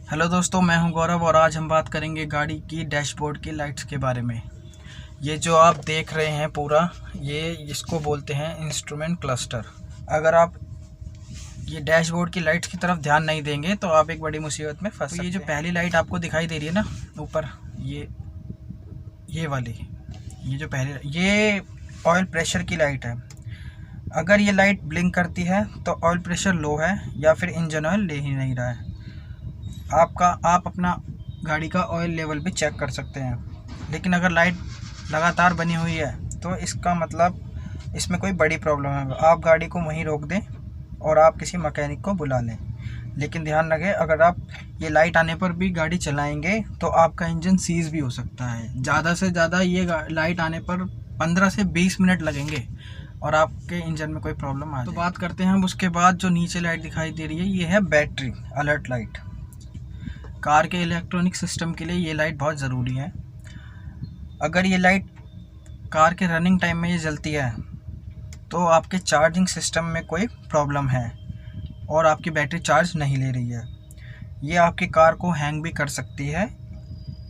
Hello दोस्तों, मैं हूं गौरव और आज हम बात करेंगे गाड़ी की डैशबोर्ड की लाइट्स के बारे में। ये जो आप देख रहे हैं पूरा, ये इसको बोलते हैं इंस्ट्रूमेंट क्लस्टर। अगर आप ये डैशबोर्ड की लाइट्स की तरफ ध्यान नहीं देंगे तो आप एक बड़ी मुसीबत में फंस सकते हैं। ये जो पहली लाइट आपको दिखाई दे रही है ना ऊपर, ये वाली, ये जो पहली, ये ऑयल प्रेशर की लाइट है। अगर ये लाइट ब्लिंक करती है तो ऑयल प्रेशर लो है या फिर इंजन ऑयल ले ही नहीं रहा है। आप अपना गाड़ी का ऑयल लेवल भी चेक कर सकते हैं। लेकिन अगर लाइट लगातार बनी हुई है तो इसका मतलब इसमें कोई बड़ी प्रॉब्लम है। आप गाड़ी को वहीं रोक दें और आप किसी मैकेनिक को बुला लें। लेकिन ध्यान रखें, अगर आप ये लाइट आने पर भी गाड़ी चलाएंगे तो आपका इंजन सीज भी हो सकता है। ज़्यादा से ज़्यादा ये लाइट आने पर 15 से 20 मिनट लगेंगे और आपके इंजन में कोई प्रॉब्लम आ जाए। तो बात करते हैं हम उसके बाद जो नीचे लाइट दिखाई दे रही है, ये है बैटरी अलर्ट लाइट। कार के इलेक्ट्रॉनिक सिस्टम के लिए ये लाइट बहुत ज़रूरी है। अगर ये लाइट कार के रनिंग टाइम में ये जलती है तो आपके चार्जिंग सिस्टम में कोई प्रॉब्लम है और आपकी बैटरी चार्ज नहीं ले रही है। ये आपकी कार को हैंग भी कर सकती है।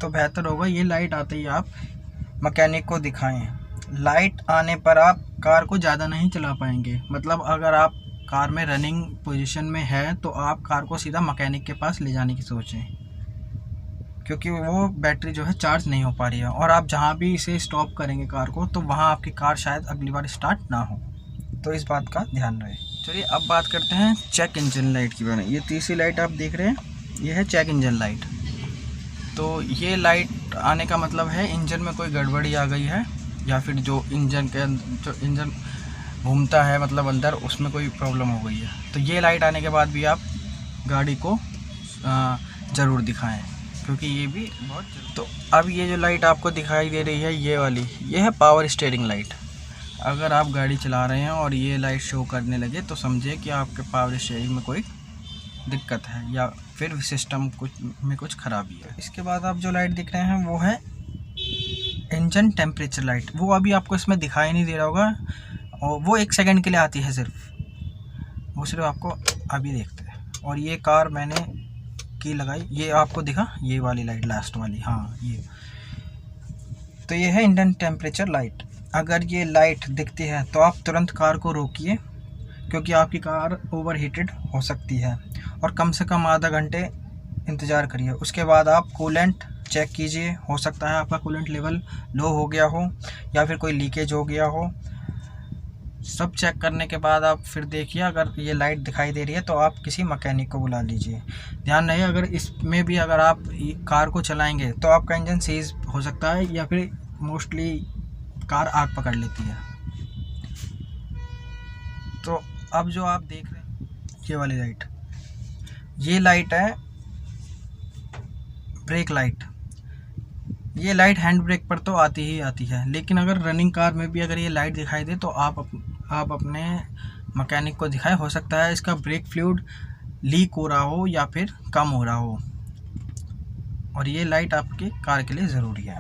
तो बेहतर होगा ये लाइट आते ही आप मैकेनिक को दिखाएं। लाइट आने पर आप कार को ज़्यादा नहीं चला पाएंगे। मतलब अगर आप कार में रनिंग पोजीशन में है तो आप कार को सीधा मैकेनिक के पास ले जाने की सोचें, क्योंकि वो बैटरी जो है चार्ज नहीं हो पा रही है और आप जहाँ भी इसे स्टॉप करेंगे कार को तो वहाँ आपकी कार शायद अगली बार स्टार्ट ना हो। तो इस बात का ध्यान रहे। चलिए अब बात करते हैं चेक इंजन लाइट की बारे में। ये तीसरी लाइट आप देख रहे हैं, ये है चेक इंजन लाइट। तो ये लाइट आने का मतलब है इंजन में कोई गड़बड़ी आ गई है या फिर जो इंजन घूमता है मतलब अंदर, उसमें कोई प्रॉब्लम हो गई है। तो ये लाइट आने के बाद भी आप गाड़ी को ज़रूर दिखाएं, क्योंकि ये भी बहुत जरूरी। तो अब ये जो लाइट आपको दिखाई दे रही है ये वाली, ये है पावर स्टीयरिंग लाइट। अगर आप गाड़ी चला रहे हैं और ये लाइट शो करने लगे तो समझिए कि आपके पावर स्टीयरिंग में कोई दिक्कत है या फिर सिस्टम में कुछ खराबी है। इसके बाद आप जो लाइट दिख रहे हैं वो है इंजन टेम्परेचर लाइट। वो अभी आपको इसमें दिखाई नहीं दे रहा होगा और वो 1 सेकंड के लिए आती है सिर्फ, वो सिर्फ आपको अभी देखते हैं। और ये कार मैंने की लगाई, ये आपको दिखा, ये वाली लाइट लास्ट वाली, हाँ ये। तो ये है इंजन टेम्परेचर लाइट। अगर ये लाइट दिखती है तो आप तुरंत कार को रोकिए, क्योंकि आपकी कार ओवर हीटेड हो सकती है और कम से कम आधा घंटे इंतज़ार करिए। उसके बाद आप कूलेंट चेक कीजिए। हो सकता है आपका कूलेंट लेवल लो हो गया हो या फिर कोई लीकेज हो गया हो। सब चेक करने के बाद आप फिर देखिए, अगर ये लाइट दिखाई दे रही है तो आप किसी मैकेनिक को बुला लीजिए। ध्यान रहे, अगर इसमें भी अगर आप कार को चलाएंगे तो आपका इंजन सीज हो सकता है या फिर मोस्टली कार आग पकड़ लेती है। तो अब जो आप देख रहे हैं ये वाली लाइट, ये लाइट है ब्रेक लाइट। ये लाइट हैंड ब्रेक पर तो आती ही आती है, लेकिन अगर रनिंग कार में भी अगर ये लाइट दिखाई दे तो आप अपने मैकेनिक को दिखाएं। हो सकता है इसका ब्रेक फ्लूइड लीक हो रहा हो या फिर कम हो रहा हो, और ये लाइट आपकी कार के लिए ज़रूरी है।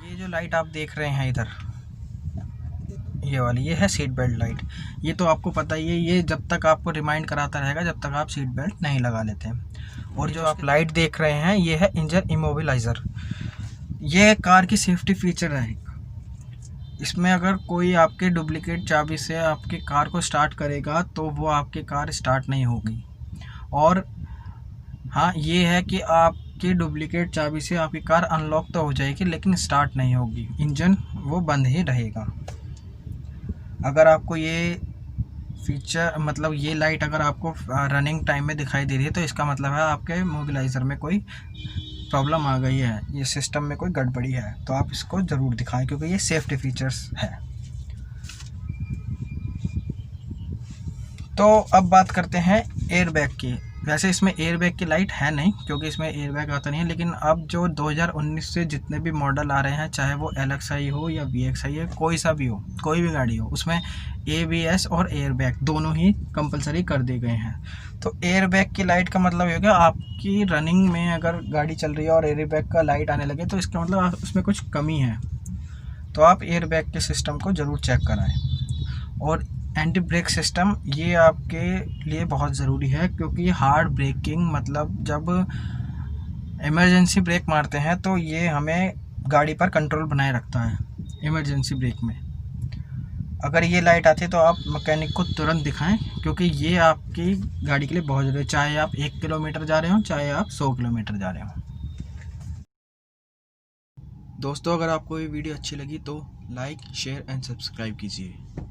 ये जो लाइट आप देख रहे हैं इधर, ये वाली, ये है सीट बेल्ट लाइट। ये तो आपको पता ही है, ये जब तक आपको रिमाइंड कराता रहेगा जब तक आप सीट बेल्ट नहीं लगा लेते हैं। और जो आप लाइट देख रहे हैं ये है इंजन इमोबिलाइज़र। ये कार की सेफ्टी फीचर है। इसमें अगर कोई आपके डुप्लीकेट चाबी से आपकी कार को स्टार्ट करेगा तो वो आपकी कार स्टार्ट नहीं होगी। और हाँ, ये है कि आपकी डुप्लीकेट चाबी से आपकी कार अनलॉक तो हो जाएगी लेकिन स्टार्ट नहीं होगी, इंजन वो बंद ही रहेगा। अगर आपको ये फीचर मतलब ये लाइट अगर आपको रनिंग टाइम में दिखाई दे रही है तो इसका मतलब है आपके मोबिलाइज़र में कोई प्रॉब्लम आ गई है, ये सिस्टम में कोई गड़बड़ी है। तो आप इसको ज़रूर दिखाएं, क्योंकि ये सेफ्टी फीचर्स है। तो अब बात करते हैं एयरबैग की। वैसे इसमें एयरबैग की लाइट है नहीं, क्योंकि इसमें एयरबैग आता नहीं है। लेकिन अब जो 2019 से जितने भी मॉडल आ रहे हैं, चाहे वो LXi हो या VXi है, कोई सा भी हो, कोई भी गाड़ी हो, उसमें ABS और एयरबैग दोनों ही कंपलसरी कर दिए गए हैं। तो एयरबैग की लाइट का मतलब ये होगा, आपकी रनिंग में अगर गाड़ी चल रही है और एयरबैग का लाइट आने लगे तो इसका मतलब उसमें कुछ कमी है। तो आप एयरबैग के सिस्टम को ज़रूर चेक कराएं। और एंटी ब्रेक सिस्टम, ये आपके लिए बहुत ज़रूरी है, क्योंकि हार्ड ब्रेकिंग मतलब जब इमरजेंसी ब्रेक मारते हैं तो ये हमें गाड़ी पर कंट्रोल बनाए रखता है इमरजेंसी ब्रेक में। अगर ये लाइट आती है तो आप मैकेनिक को तुरंत दिखाएं, क्योंकि ये आपकी गाड़ी के लिए बहुत ज़रूरी है, चाहे आप 1 किलोमीटर जा रहे हो चाहे आप 100 किलोमीटर जा रहे हो। दोस्तों, अगर आपको ये वीडियो अच्छी लगी तो लाइक, शेयर एंड सब्सक्राइब कीजिए।